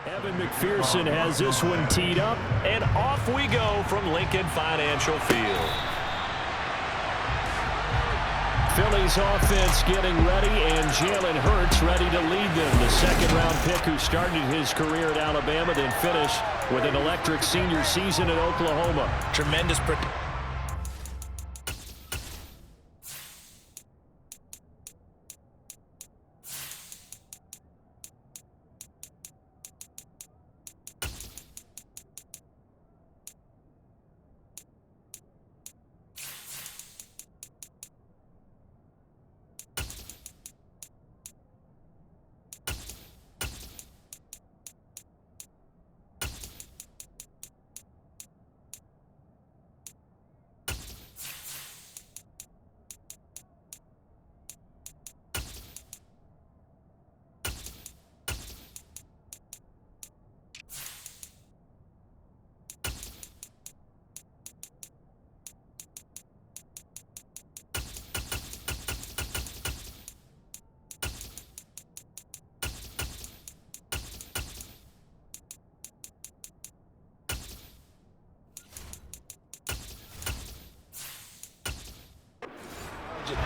Evan McPherson has this one teed up, and off we go from Lincoln Financial Field. Phillies offense getting ready, and Jalen Hurts ready to lead them. The second-round pick who started his career at Alabama, then finished with an electric senior season in Oklahoma. Tremendous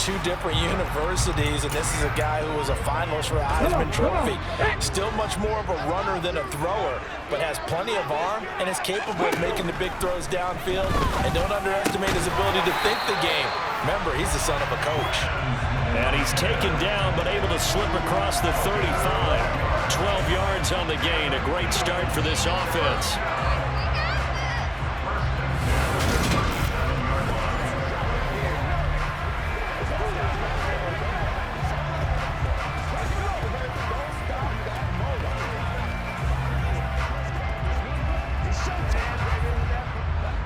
two different universities, and this is a guy who was a finalist for a Heisman Trophy. Still much more of a runner than a thrower, but has plenty of arm and is capable of making the big throws downfield. And don't underestimate his ability to think the game. Remember, he's the son of a coach. And he's taken down, but able to slip across the 35. 12 yards on the gain. A great start for this offense.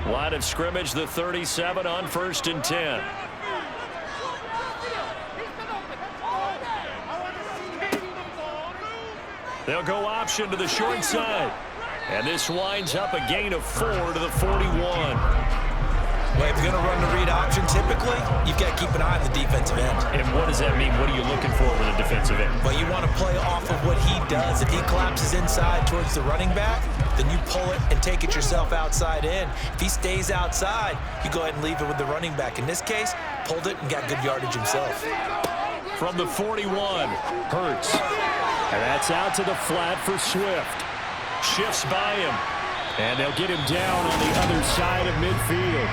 Line of scrimmage, the 37 on 1st and 10. They'll go option to the short side. And this winds up a gain of 4 to the 41. Well, if you're going to run the read option, typically, you've got to keep an eye on the defensive end. And what does that mean? What are you looking for with a defensive end? Well, you want to play off of what he does. If he collapses inside towards the running back, then you pull it and take it yourself outside in. If he stays outside, you go ahead and leave it with the running back. In this case, pulled it and got good yardage himself. From the 41, Hurts. And that's out to the flat for Swift. Shifts by him. And they'll get him down on the other side of midfield.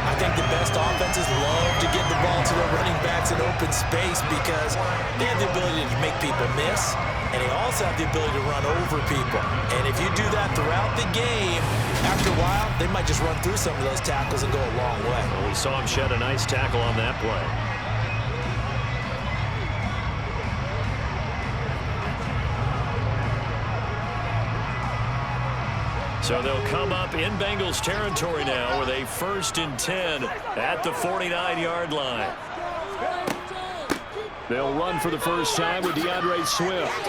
I think the best offenses love to get the ball to their running backs in open space because they have the ability to make people miss, and they also have the ability to run over people. And if you do that throughout the game, after a while, they might just run through some of those tackles and go a long way. Well, we saw him shed a nice tackle on that play. So they'll come up in Bengals territory now with a 1st and 10 at the 49-yard line. They'll run for the first time with DeAndre Swift.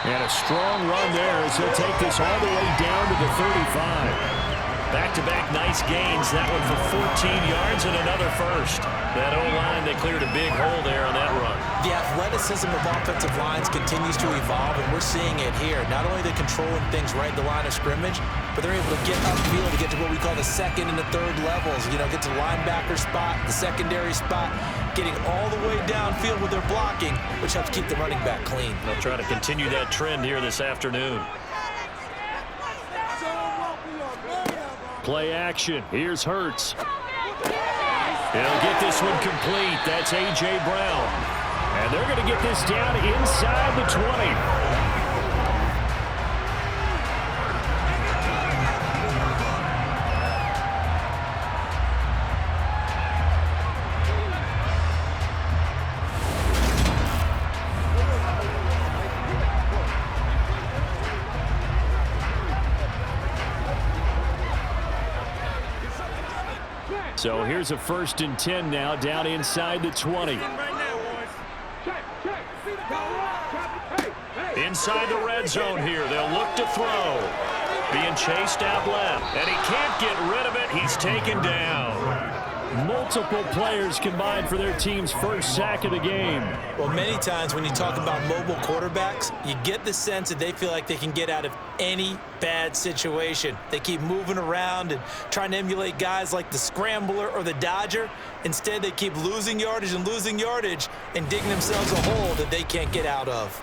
And a strong run there as he'll take this all the way down to the 35. Back-to-back nice gains. That one for 14 yards and another first. That O-line, they cleared a big hole there on that run. The athleticism of offensive lines continues to evolve, and we're seeing it here. Not only are they controlling things right at the line of scrimmage, but they're able to get upfield to get to what we call the second and the third levels. You know, get to the linebacker spot, the secondary spot, getting all the way downfield with their blocking, which helps keep the running back clean. They'll try to continue that trend here this afternoon. Play action. Here's Hurts. He'll get this one complete. That's A.J. Brown. And they're going to get this down inside the 20. So here's a 1st and 10 now down inside the 20. Inside the red zone here. They'll look to throw. Being chased out left. And he can't get rid of it. He's taken down. Multiple players combined for their team's first sack of the game. Well, many times when you talk about mobile quarterbacks, you get the sense that they feel like they can get out of any bad situation. They keep moving around and trying to emulate guys like the Scrambler or the Dodger. Instead, they keep losing yardage and digging themselves a hole that they can't get out of.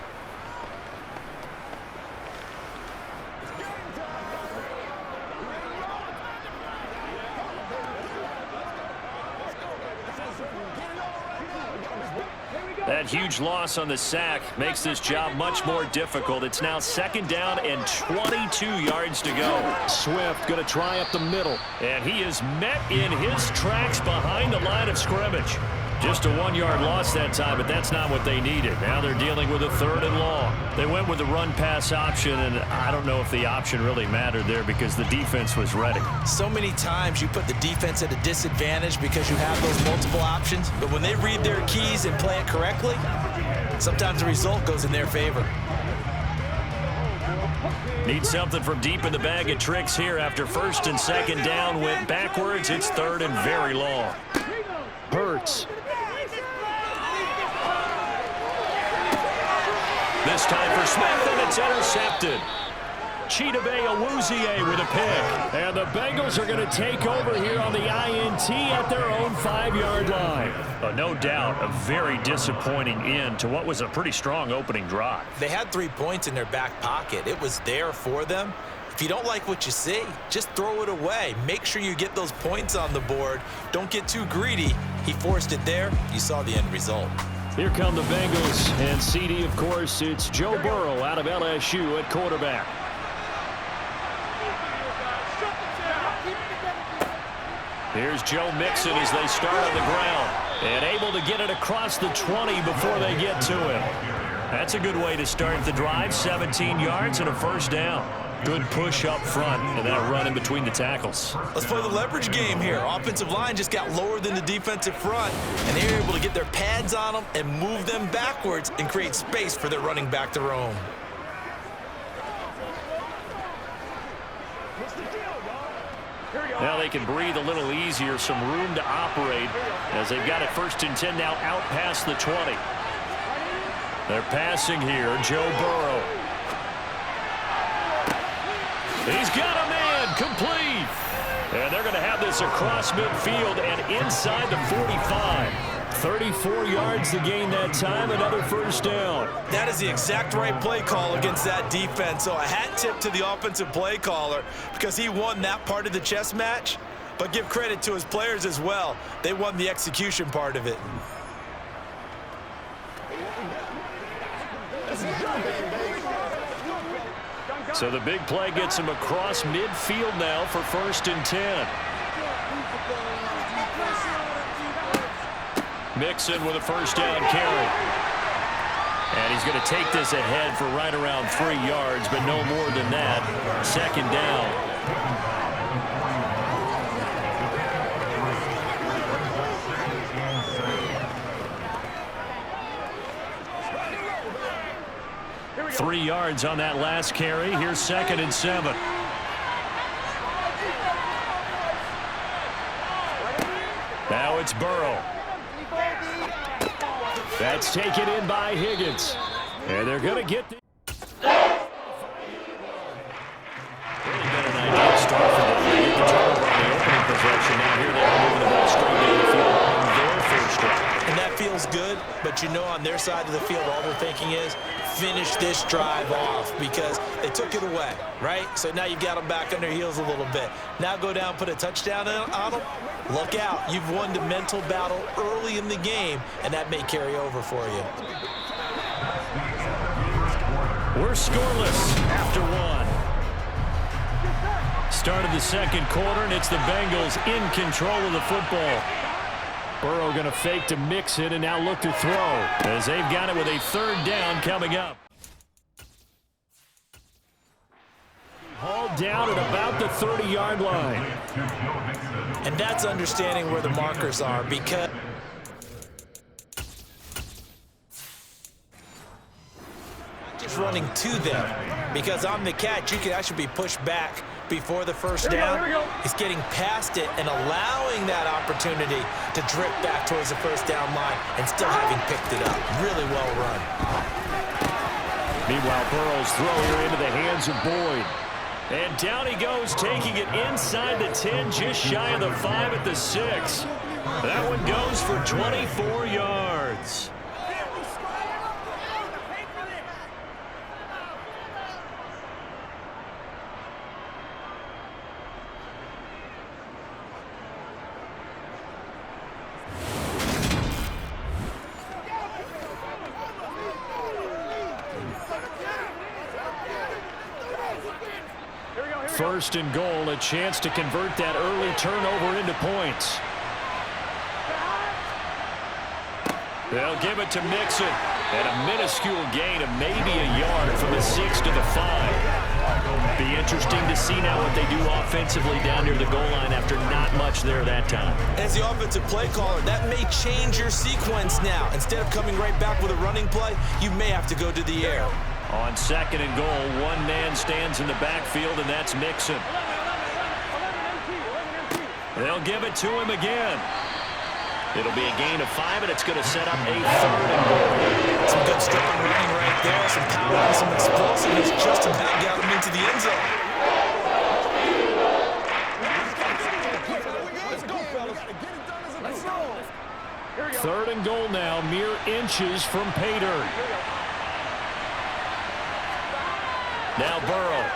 That huge loss on the sack makes this job much more difficult. It's now 2nd down and 22 yards to go. Swift going to try up the middle. And he is met in his tracks behind the line of scrimmage. Just a 1-yard loss that time, but that's not what they needed. Now they're dealing with a 3rd and long. They went with the run-pass option, and I don't know if the option really mattered there because the defense was ready. So many times you put the defense at a disadvantage because you have those multiple options, but when they read their keys and play it correctly, sometimes the result goes in their favor. Need something from deep in the bag of tricks here after 1st and 2nd down. Went backwards. It's 3rd and very long. Hurts. This time for Smith, and it's intercepted. Chidobe Awuzie with a pick. And the Bengals are going to take over here on the INT at their own 5-yard line. No doubt a very disappointing end to what was a pretty strong opening drive. They had 3 points in their back pocket. It was there for them. If you don't like what you see, just throw it away. Make sure you get those points on the board. Don't get too greedy. He forced it there. You saw the end result. Here come the Bengals, and CD, of course, it's Joe Burrow out of LSU at quarterback. Here's Joe Mixon as they start on the ground, and able to get it across the 20 before they get to him. That's a good way to start the drive, 17 yards and a 1st down. Good push up front, and that run in between the tackles. Let's play the leverage game here. Offensive line just got lower than the defensive front, and they were able to get their pads on them and move them backwards and create space for their running back to roam. Now they can breathe a little easier, some room to operate as they've got it 1st and 10 now out past the 20. They're passing here, Joe Burrow. He's got a man, complete. And they're going to have this across midfield and inside the 45. 34 yards to gain that time, another 1st down. That is the exact right play call against that defense. So a hat tip to the offensive play caller because he won that part of the chess match. But give credit to his players as well. They won the execution part of it. So the big play gets him across midfield now for 1st and 10. Mixon with a 1st down carry. And he's going to take this ahead for right around 3 yards, but no more than that. 2nd down. Three yards on that last carry. Here's 2nd and 7. Now it's Burrow. That's taken in by Higgins. And they're going to get the... Really got an idea to start for them. They get the turnover on the opening possession. Now here they are moving the ball straight down the field on their 1st drive. And that feels good, but you know on their side of the field all they're thinking is finish this drive off because they took it away, right? So now you've got them back on their heels a little bit. Now go down, put a touchdown on them. Look out. You've won the mental battle early in the game, and that may carry over for you. We're scoreless after 1. Start of the 2nd quarter, and it's the Bengals in control of the football. Burrow going to fake to mix it and now look to throw as they've got it with a 3rd down coming up. Hauled down at about the 30-yard line. And that's understanding where the markers are because just running running to them. Because on the catch, you can actually be pushed back before the first down. It's getting past it and allowing that opportunity to drift back towards the first down line and still having picked it up. Really well run. Meanwhile, Burrow's throw here into the hands of Boyd. And down he goes, taking it inside the 10, just shy of the 5 at the 6. That one goes for 24 yards. First and goal, a chance to convert that early turnover into points. They'll give it to Mixon. And a minuscule gain of maybe a yard from the 6 to the 5. Be interesting to see now what they do offensively down near the goal line after not much there that time. As the offensive play caller, that may change your sequence now. Instead of coming right back with a running play, you may have to go to the air. On second and goal, one man stands in the backfield, and that's Mixon. They'll give it to him again. It'll be a gain of 5, and it's going to set up a third and goal. Some good strong running right there, some power and some explosiveness just about got him into the end zone. Third and goal now, mere inches from pay dirt. Now Burrow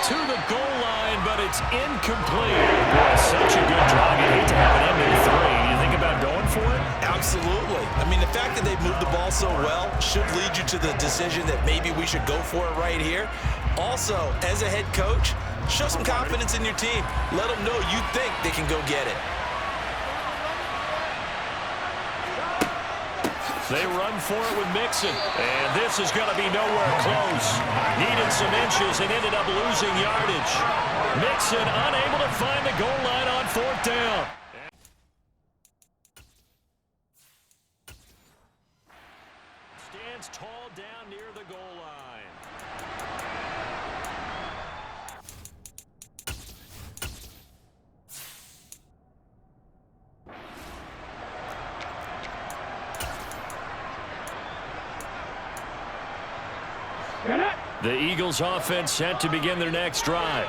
to the goal line, but it's incomplete. Boy, such a good drive. You hate to have it end in 3. You think about going for it? Absolutely. I mean, the fact that they've moved the ball so well should lead you to the decision that maybe we should go for it right here. Also, as a head coach, show some confidence in your team. Let them know you think they can go get it. They run for it with Mixon. And this is going to be nowhere close. Needed some inches and ended up losing yardage. Mixon unable to find the goal line on 4th down. Stands tall down near the goal line. The Eagles offense set to begin their next drive.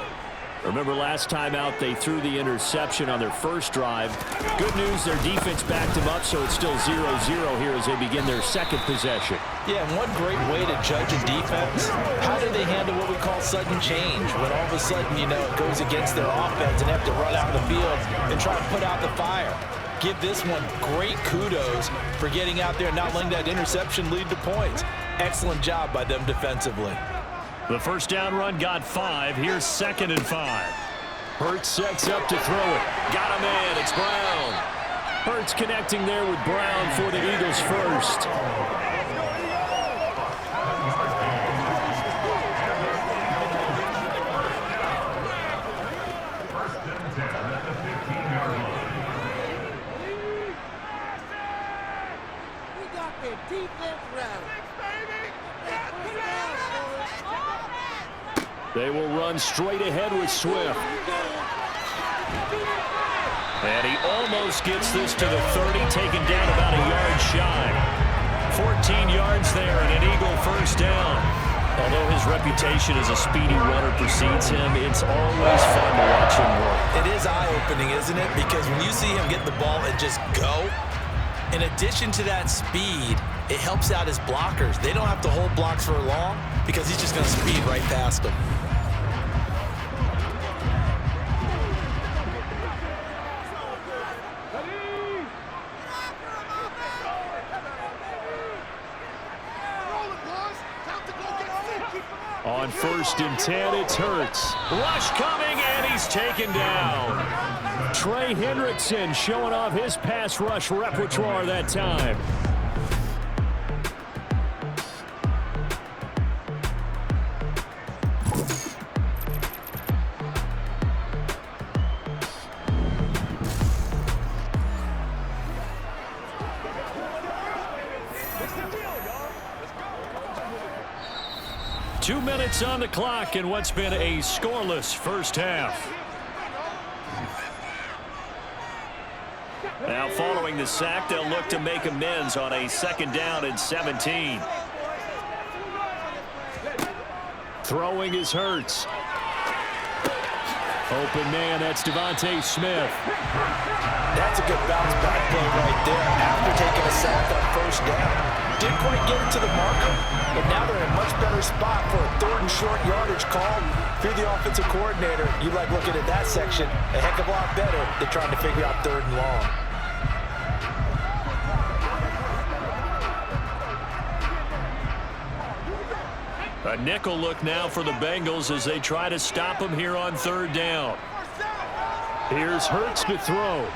Remember last time out they threw the interception on their first drive. Good news, their defense backed them up, so it's still 0-0 here as they begin their second possession. Yeah, and one great way to judge a defense, how do they handle what we call sudden change? When all of a sudden, you know, it goes against their offense and have to run out of the field and try to put out the fire. Give this one great kudos for getting out there and not letting that interception lead to points. Excellent job by them defensively. The first down run got 5. Here's 2nd and 5. Hurts sets up to throw it. Got a man. It's Brown. Hurts connecting there with Brown for the Eagles first. They will run straight ahead with Swift. And he almost gets this to the 30, taken down about a yard shy. 14 yards there and an Eagle first down. Although his reputation as a speedy runner precedes him, it's always fun to watch him work. It is eye-opening, isn't it? Because when you see him get the ball and just go, in addition to that speed, it helps out his blockers. They don't have to hold blocks for long because he's just going to speed right past them. On 1st and 10, it's Hurts. Rush coming, and he's taken down. Trey Hendrickson showing off his pass rush repertoire that time. 2 minutes on the clock in what's been a scoreless first half. Now following the sack, they'll look to make amends on a 2nd down and 17. Throwing is Hurts. Open man, that's Devontae Smith. That's a good bounce back play right there after taking a sack on 1st down. Didn't quite get it to the marker, but now they're in a much better spot for a 3rd and short yardage call. If you're the offensive coordinator, you like looking at that section a heck of a lot better than trying to figure out 3rd and long. A nickel look now for the Bengals as they try to stop him here on 3rd down. Here's Hurts to throw.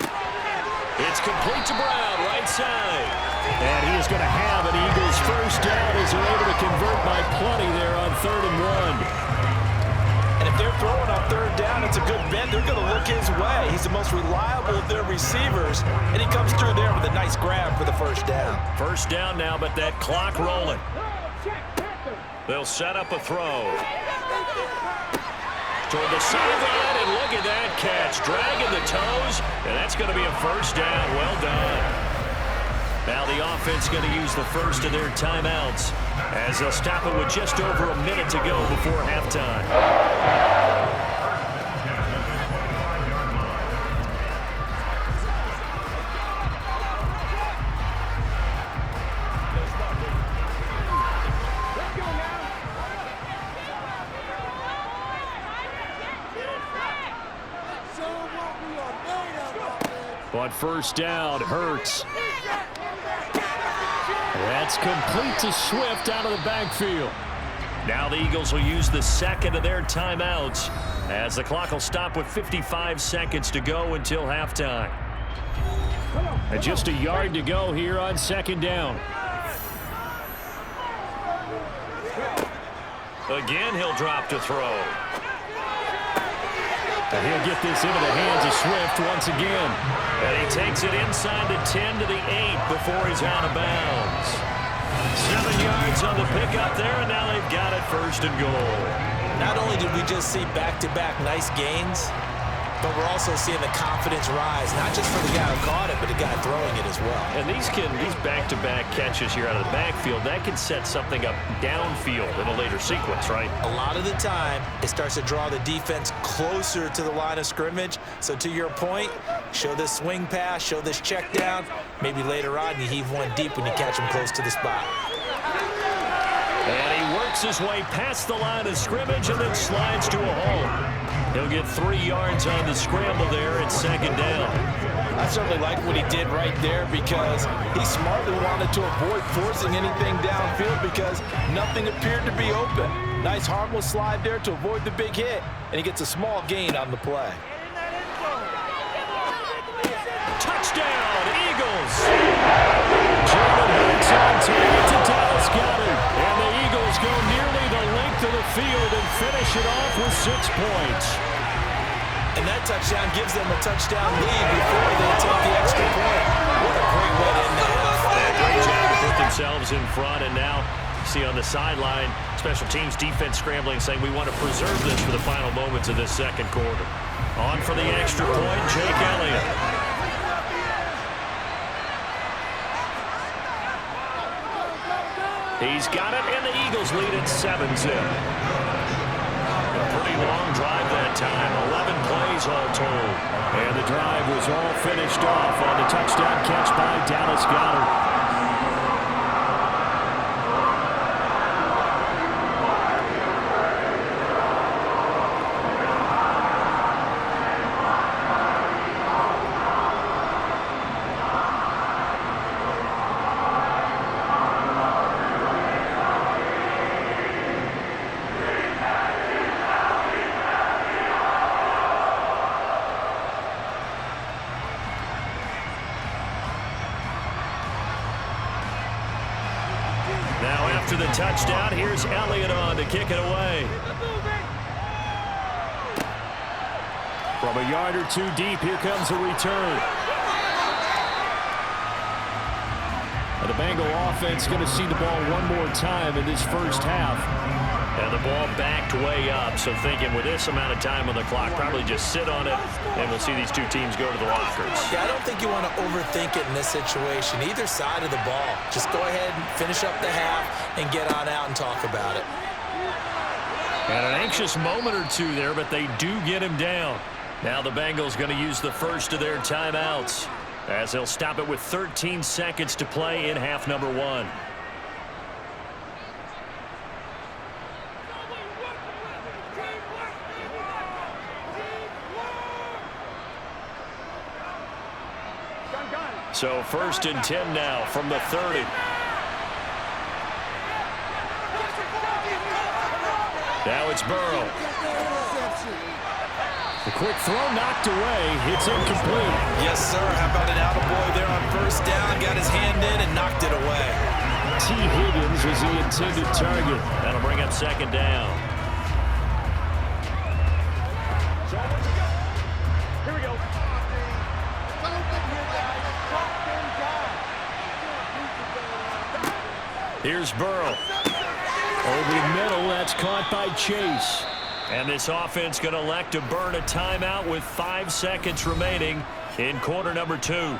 It's complete to Brown, right side. And he is going to have an Eagles 1st down as they're able to convert by plenty there on 3rd and 1. And if they're throwing on 3rd down, it's a good bet. They're going to look his way. He's the most reliable of their receivers, and he comes through there with a nice grab for the 1st down. 1st down now, but that clock rolling. They'll set up a throw. Toward the sideline, and look at that catch. Dragging the toes, and that's going to be a 1st down. Well done. Now the offense going to use the first of their timeouts as they'll stop it with just over a minute to go before halftime. On 1st down, Hurts. That's complete to Swift out of the backfield. Now the Eagles will use the 2nd of their timeouts as the clock will stop with 55 seconds to go until halftime. And just a yard to go here on 2nd down. Again, he'll drop to throw. And he'll get this into the hands of Swift once again. And he takes it inside the 10 to the 8 before he's out of bounds. 7 yards on the pickup there, and now they've got it 1st and goal. Not only did we just see back-to-back nice gains, but we're also seeing the confidence rise, not just for the guy who caught it, but the guy throwing it as well. And these back-to-back catches here out of the backfield, that can set something up downfield in a later sequence, right? A lot of the time, it starts to draw the defense closer to the line of scrimmage. So to your point, show this swing pass, show this check down. Maybe later on you heave one deep when you catch him close to the spot. And he works his way past the line of scrimmage and then slides to a hole. He'll get 3 yards on the scramble there at 2nd down. I certainly like what he did right there because he smartly wanted to avoid forcing anything downfield because nothing appeared to be open. Nice harmless slide there to avoid the big hit, and he gets a small gain on the play. Touchdown, Eagles! Jalen Hurts on target to Dallas Goedert. And the Eagles go nearly the length of the field and finish it off with 6 points. And that touchdown gives them a touchdown lead before they take the extra point. What a great way to end the half. Great job to put themselves in front, and now see on the sideline, special teams defense scrambling, saying we want to preserve this for the final moments of this 2nd quarter. On for the extra point, Jake Elliott. He's got it, and the Eagles lead at 7-zip. A pretty long drive that time, 11 plays all told. And the drive was all finished off on the touchdown catch by Dallas Goedert. After the touchdown, here's Elliott on to kick it away. From a yard or 2 deep, here comes a return. The Bengal offense going to see the ball one more time in this first half. And the ball backed way up, so thinking with this amount of time on the clock, probably just sit on it, and we'll see these two teams go to the lockers. Yeah, I don't think you want to overthink it in this situation. Either side of the ball. Just go ahead and finish up the half and get on out and talk about it. And an anxious moment or two there, but they do get him down. Now the Bengals going to use the first of their timeouts, as they'll stop it with 13 seconds to play in half number 1. So 1st and 10 now from the 30. Now it's Burrow. The quick throw knocked away. It's incomplete. Yes, sir. How about an attaboy there on 1st down? Got his hand in and knocked it away. T. Higgins was the intended target. That'll bring up 2nd down. Here we go. Here's Burrow. Over the middle, that's caught by Chase. And this offense going to elect to burn a timeout with 5 seconds remaining in quarter number 2.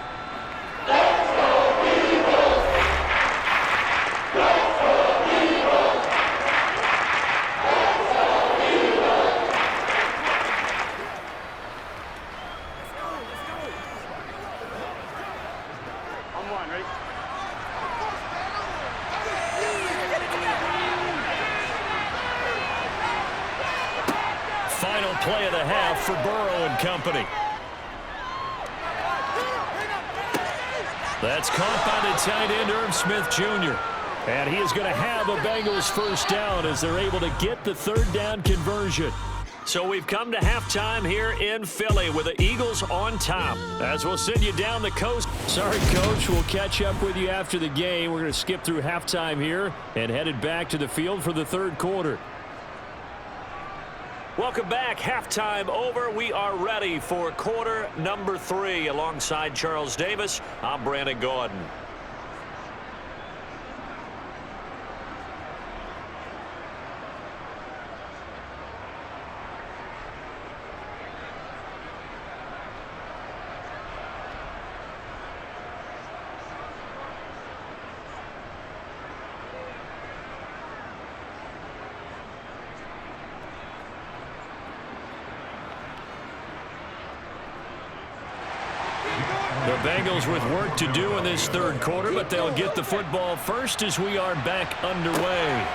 Final play of the half for Burrow and company. That's caught by the tight end, Irv Smith Jr. And he is going to have a Bengals 1st down as they're able to get the 3rd down conversion. So we've come to halftime here in Philly with the Eagles on top. As we'll send you down the coast. Sorry, Coach. We'll catch up with you after the game. We're going to skip through halftime here and headed back to the field for the 3rd quarter. Welcome back. Halftime over. We are ready for quarter number 3. Alongside Charles Davis, I'm Brandon Gordon. The Bengals with work to do in this 3rd quarter, but they'll get the football first as we are back underway.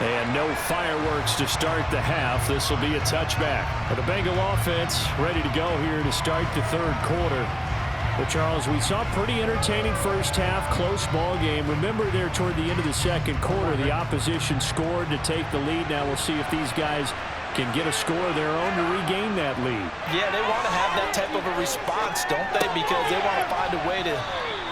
And no fireworks to start the half. This will be a touchback. But the Bengal offense ready to go here to start the 3rd quarter. But Charles, we saw pretty entertaining first half, close ball game. Remember there toward the end of the 2nd quarter, the opposition scored to take the lead. Now we'll see if these guys can get a score of their own to regain that lead. Yeah, they want to have that type of a response, don't they? Because they want to find a way to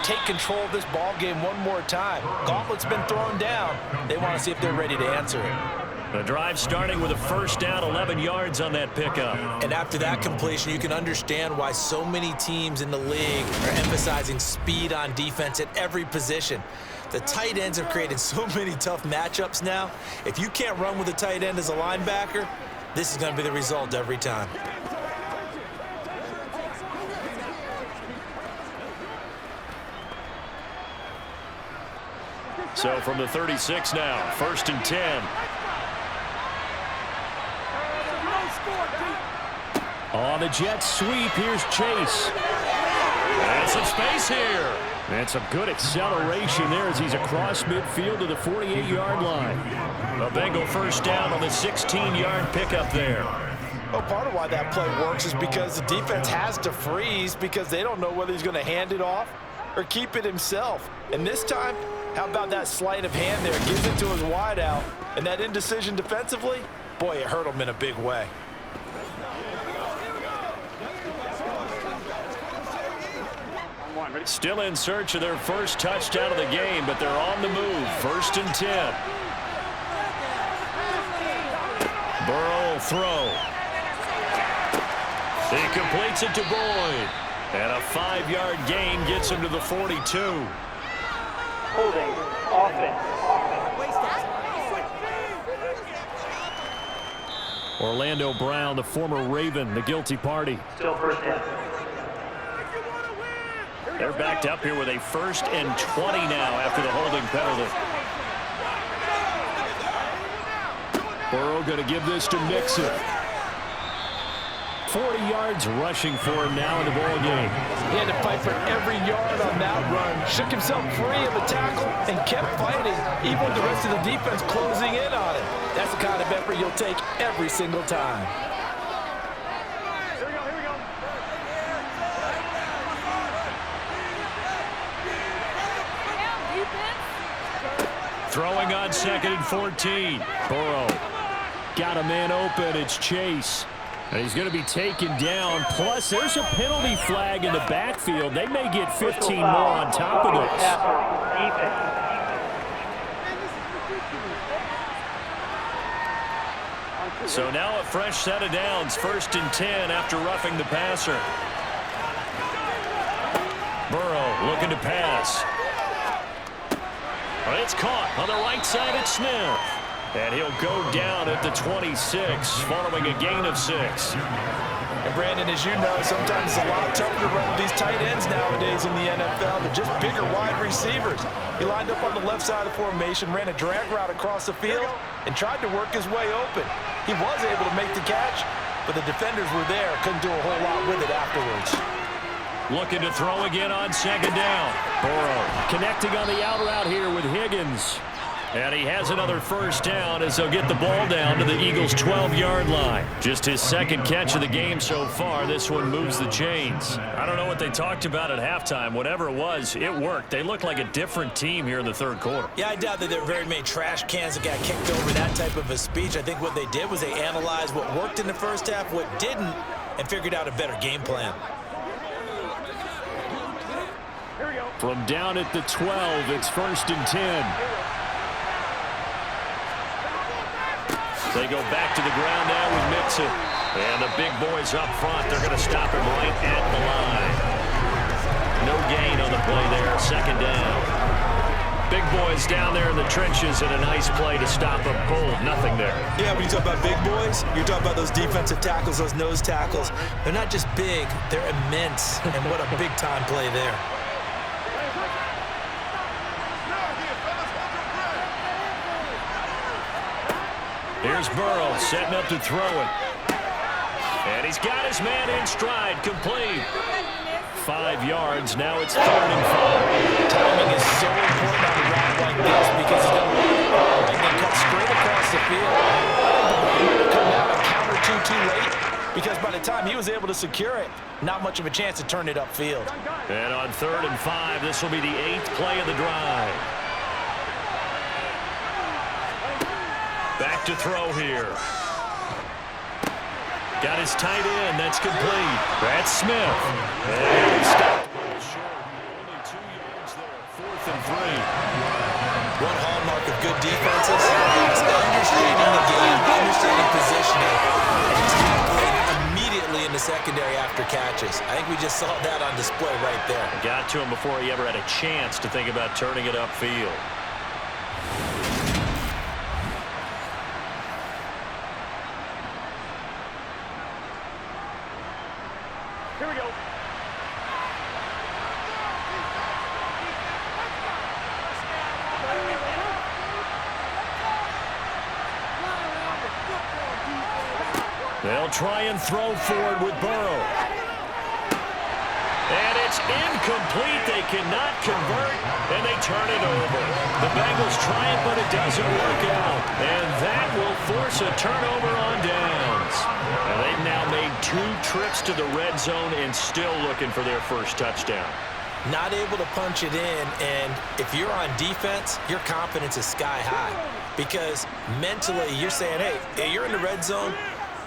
take control of this ball game one more time. Gauntlet's been thrown down. They want to see if they're ready to answer it. The drive starting with a 1st down, 11 yards on that pickup. And after that completion, you can understand why so many teams in the league are emphasizing speed on defense at every position. The tight ends have created so many tough matchups now. If you can't run with a tight end as a linebacker, this is going to be the result every time. So from the 36 now, 1st and 10. On the jet sweep, here's Chase. And some space here. And some good acceleration there as he's across midfield to the 48-yard line. A Bengal 1st down on the 16-yard pickup there. Well, part of why that play works is because the defense has to freeze because they don't know whether he's going to hand it off or keep it himself. And this time, how about that sleight of hand there? Gives it to his wideout. And that indecision defensively, boy, it hurt him in a big way. Still in search of their first touchdown of the game, but they're on the move. 1st and 10. Burrow will throw. He completes it to Boyd. And a 5-yard gain gets him to the 42. Holding offense. Orlando Brown, the former Raven, the guilty party. Still first down. They're backed up here with a 1st and 20 now after the holding penalty. Burrow going to give this to Mixon. 40 yards rushing for him now in the ball game. He had to fight for every yard on that run. Shook himself free of the tackle and kept fighting, even with the rest of the defense closing in on him. That's the kind of effort you'll take every single time. Throwing on 2nd and 14. Burrow got a man open. It's Chase. And he's going to be taken down. Plus, there's a penalty flag in the backfield. They may get 15 more on top of this. So now a fresh set of downs. 1st and 10 after roughing the passer. Burrow looking to pass. Well, it's caught on the right side. It's Smith. And he'll go down at the 26 following a gain of 6. And Brandon, as you know, sometimes it's a lot tougher to run with these tight ends nowadays in the NFL, but just bigger wide receivers. He lined up on the left side of the formation, ran a drag route across the field, and tried to work his way open. He was able to make the catch, but the defenders were there, couldn't do a whole lot with it afterwards. Looking to throw again on 2nd down. Burrow connecting on the out route here with Higgins. And he has another 1st down as they'll get the ball down to the Eagles' 12-yard line. Just his 2nd catch of the game so far. This one moves the chains. I don't know what they talked about at halftime. Whatever it was, it worked. They look like a different team here in the 3rd quarter. Yeah, I doubt that there were very many trash cans that got kicked over that type of a speech. I think what they did was they analyzed what worked in the first half, what didn't, and figured out a better game plan. From down at the 12, it's 1st and 10. They go back to the ground now with Mixon. And the big boys up front, they're going to stop him right at the line. No gain on the play there, 2nd down. Big boys down there in the trenches and a nice play to stop him cold. Nothing there. Yeah, when you talk about big boys, you're talking about those defensive tackles, those nose tackles. They're not just big, they're immense. And what a big-time play there. Here's Burrow setting up to throw it. And he's got his man in stride, complete. 5 yards, now it's 3rd and 5. Timing is so important on a round like this because he's going to and then cut straight across the field. Come out and counter too late because by the time he was able to secure it, not much of a chance to turn it upfield. And on 3rd and 5, this will be the 8th play of the drive. Back to throw here. Got his tight end. That's complete. That's Smith. And he stopped short. Only 2 yards there. 4th and 3. One hallmark of good defenses is understanding the game, understanding positioning, and tackling immediately in the secondary after catches. I think we just saw that on display right there. Got to him before he ever had a chance to think about turning it upfield. Here we go. They'll try and throw forward with Burrow. And it's incomplete. They cannot convert, and they turn it over. The Bengals try it, but it doesn't work out. And that will force a turnover on downs. And they've now made 2 trips to the red zone and still looking for their first touchdown. Not able to punch it in, and if you're on defense, your confidence is sky high. Because mentally, you're saying, hey, you're in the red zone.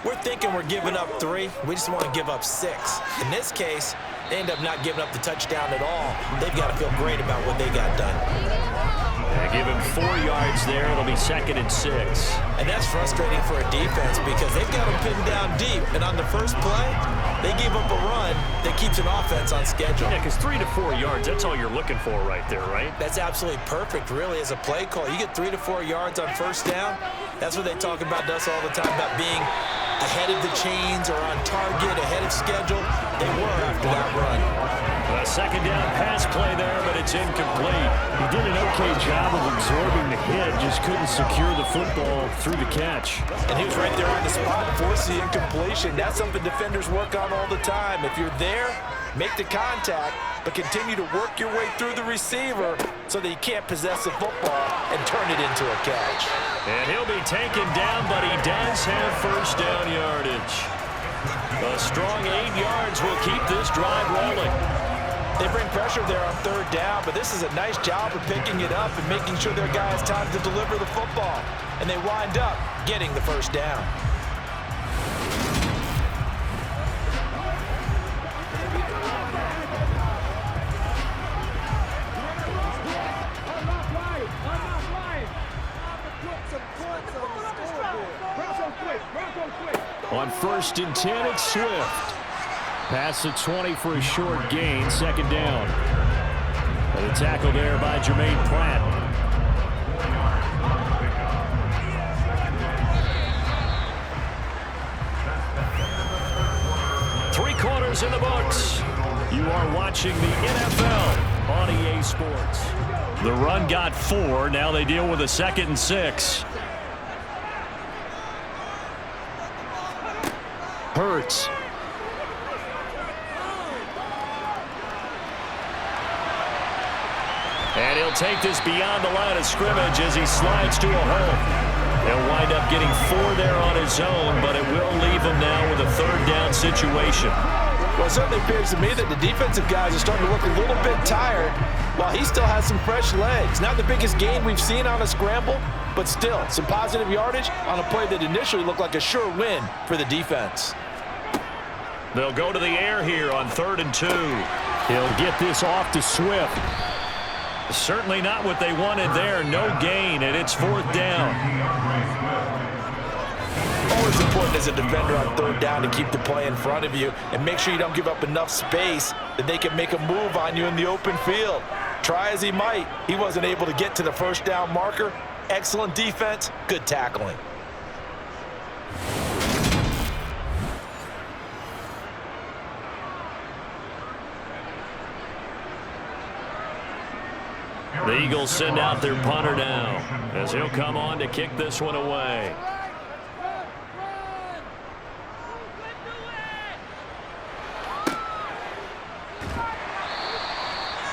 We're thinking we're giving up 3. We just want to give up 6. In this case, they end up not giving up the touchdown at all. They've got to feel great about what they got done. They give him 4 yards there. It'll be 2nd and 6. And that's frustrating for a defense because they've got them pinned down deep. And on the first play, they gave up a run that keeps an offense on schedule. Yeah, because 3 to 4 yards, that's all you're looking for right there, right? That's absolutely perfect, really, as a play call. You get 3 to 4 yards on 1st down. That's what they talk about us all the time, about being ahead of the chains or on target, ahead of schedule. They were after that run. A second down pass play there, but it's incomplete. He did an okay job of absorbing the hit, just couldn't secure the football through the catch. And he was right there on the spot, force the incompletion. That's something defenders work on all the time. If you're there, make the contact, but continue to work your way through the receiver so that you can't possess the football and turn it into a catch. And he'll be taken down, but he does have first down yardage. A strong 8 yards will keep this drive rolling. They bring pressure there on third down, but this is a nice job of picking it up and making sure their guy has time to deliver the football. And they wind up getting the first down. On 1st and 10, it's Swift. Past the 20 for a short gain, second down. And a tackle there by Jermaine Pratt. Three quarters in the books. You are watching the NFL on EA Sports. The run got 4. Now they deal with a 2nd and 6. Hurts. And he'll take this beyond the line of scrimmage as he slides to a hole. He'll wind up getting 4 there on his own, but it will leave him now with a third down situation. Well, it certainly appears to me that the defensive guys are starting to look a little bit tired while he still has some fresh legs. Not the biggest gain we've seen on a scramble, but still some positive yardage on a play that initially looked like a sure win for the defense. They'll go to the air here on 3rd and 2. He'll get this off to Swift. Certainly not what they wanted there. No gain, and it's 4th down. Always important as a defender on 3rd down to keep the play in front of you and make sure you don't give up enough space that they can make a move on you in the open field. Try as he might, he wasn't able to get to the first down marker. Excellent defense, good tackling. The Eagles send out their punter now as he'll come on to kick this one away.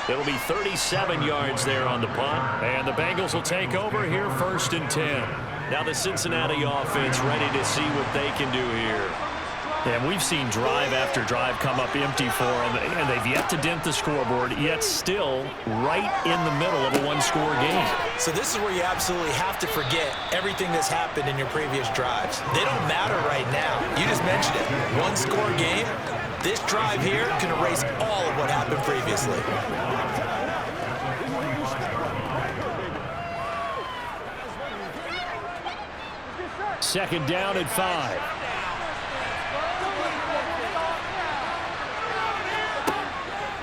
It'll be 37 yards there on the punt, and the Bengals will take over here 1st and 10. Now the Cincinnati offense ready to see what they can do here. And we've seen drive after drive come up empty for them, and they've yet to dent the scoreboard, yet still right in the middle of a one-score game. So this is where you absolutely have to forget everything that's happened in your previous drives. They don't matter right now. You just mentioned it. One-score game. This drive here can erase all of what happened previously. Second down and 5.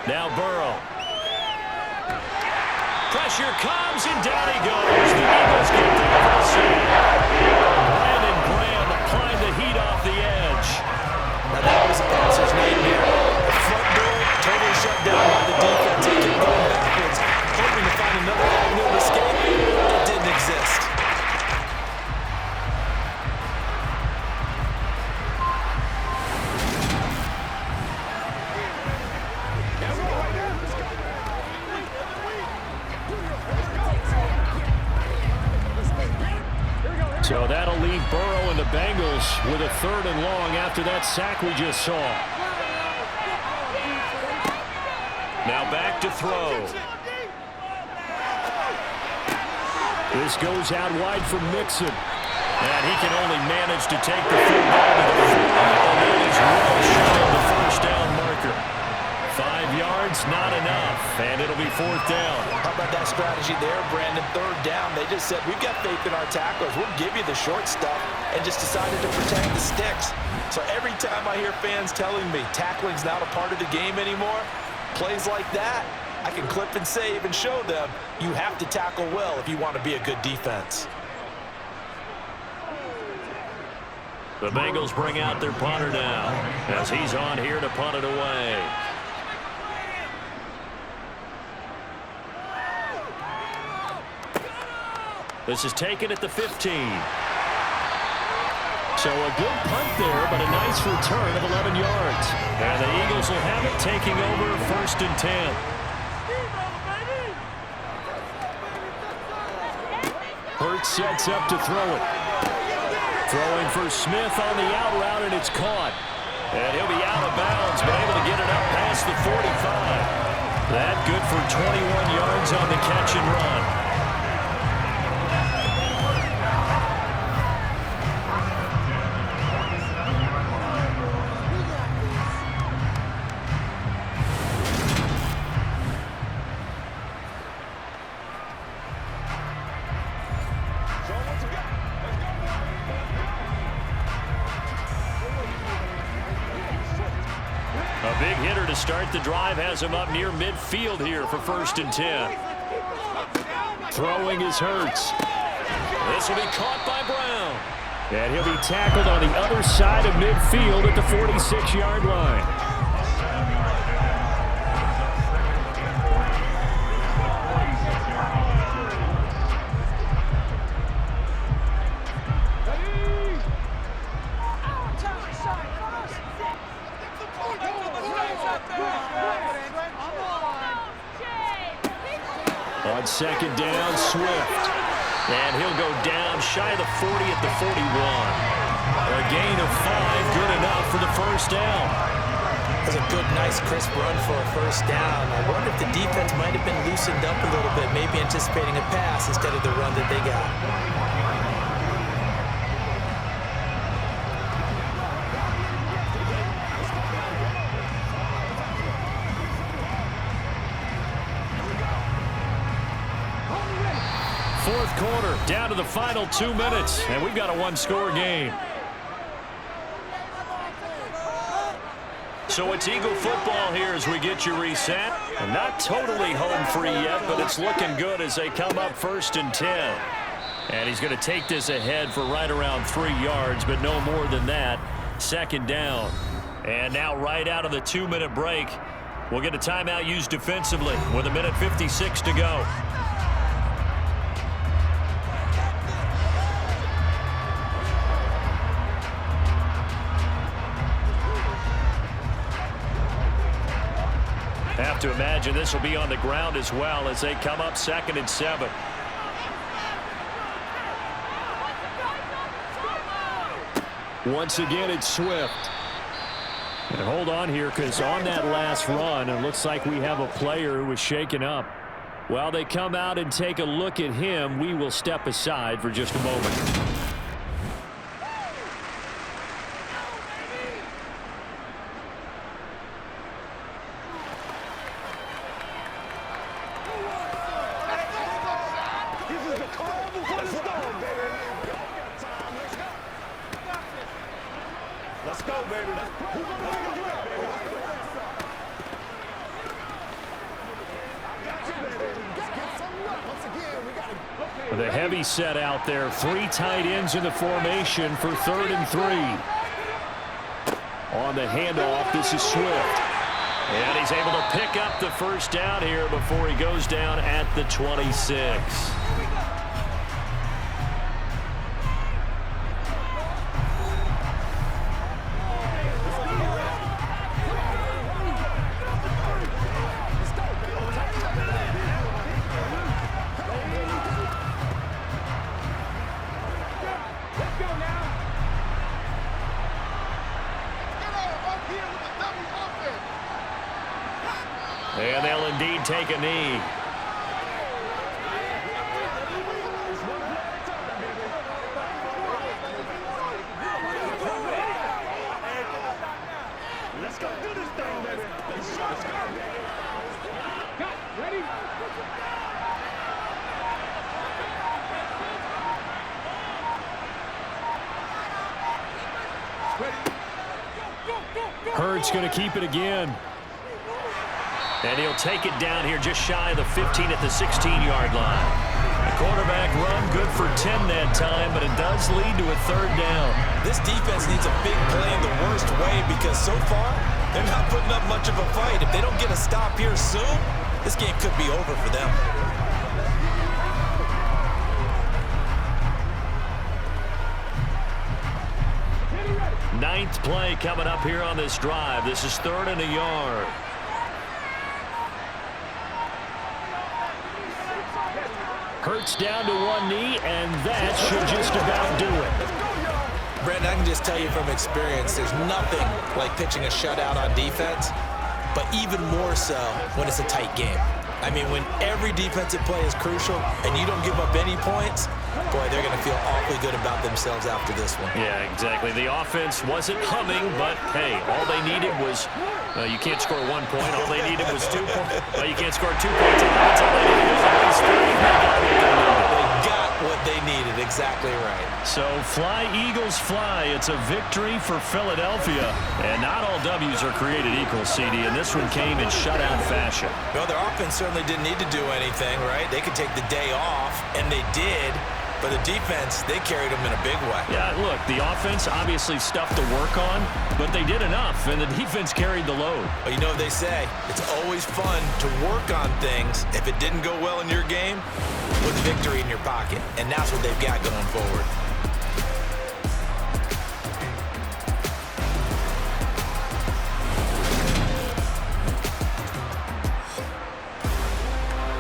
Now Burrow. Pressure comes, and down he goes. The Eagles get there for the save. Brandon Graham applying the heat off the edge. Now that was a bouncer's nightmare. The front door totally shut down by the defense. They kept going backwards, hoping to find another avenue of escape. It didn't exist. So that'll leave Burrow and the Bengals with a 3rd and long after that sack we just saw. Now back to throw. This goes out wide for Mixon. And he can only manage to take the football to the 40, and that is well short of the first down marker. 5 yards, not enough, and it'll be 4th down. How about that strategy there, Brandon? 3rd down. They just said, we've got faith in our tacklers. We'll give you the short stuff, and just decided to protect the sticks. So every time I hear fans telling me tackling's not a part of the game anymore, plays like that, I can clip and save and show them you have to tackle well if you want to be a good defense. The Bengals bring out their punter now as he's on here to punt it away. This is taken at the 15. So a good punt there, but a nice return of 11 yards. And the Eagles will have it, taking over 1st and 10. Hurts sets up to throw it. Throwing for Smith on the out route, and it's caught. And he'll be out of bounds, but able to get it up past the 45. That good for 21 yards on the catch and run. A big hitter to start the drive has him up near midfield here for 1st and 10. Throwing is Hurts. This will be caught by Brown. And he'll be tackled on the other side of midfield at the 46-yard line. On 2nd down, Swift. And he'll go down shy of the 40 at the 41. A gain of 5, good enough for the 1st down. That's a good, nice, crisp run for a 1st down. I wonder if the defense might have been loosened up a little bit, maybe anticipating a pass instead of the run that they got. Fourth quarter, down to the final 2 minutes, and we've got a one-score game. So it's Eagle football here as we get you reset. And not totally home free yet, but it's looking good as they come up 1st and 10. And he's going to take this ahead for right around 3 yards, but no more than that. 2nd down. And now right out of the 2-minute break, we'll get a timeout used defensively with 1:56 to go. Have to imagine this will be on the ground as well as they come up 2nd and 7. Once again, it's Swift. And hold on here, because on that last run, it looks like we have a player who was shaken up. While they come out and take a look at him, we will step aside for just a moment. Let's go, baby. The heavy set out there. 3 tight ends in the formation for 3rd and 3. On the handoff, this is Swift. And he's able to pick up the 1st down here before he goes down at the 26. And they'll indeed take a knee. Let's go do this thing, baby. Ready? Hurts going to keep it again. And he'll take it down here just shy of the 15 at the 16-yard line. Quarterback run, good for 10 that time, but it does lead to a third down. This defense needs a big play in the worst way because so far, they're not putting up much of a fight. If they don't get a stop here soon, this game could be over for them. Ninth play coming up here on this drive. This is 3rd and a yard. Hurts down to one knee, and that should just about do it. Brandon, I can just tell you from experience, there's nothing like pitching a shutout on defense, but even more so when it's a tight game. I mean, when every defensive play is crucial and you don't give up any points, boy, they're going to feel awfully good about themselves after this one. Yeah, exactly. The offense wasn't humming, but, hey, all they needed was, you can't score 1 point. All they needed was 2 points. Well, you can't score 2 points. That's all they needed was at least 3. They got what they needed. Exactly right. So, fly, Eagles, fly. It's a victory for Philadelphia. And not all W's are created equal, CD, and this one came in shutout fashion. No, their offense certainly didn't need to do anything, right? They could take the day off, and they did. But the defense, they carried them in a big way. Yeah, look, the offense obviously stuff to work on, but they did enough, and the defense carried the load. Well, you know what they say. It's always fun to work on things. If it didn't go well in your game, put victory in your pocket, and that's what they've got going forward.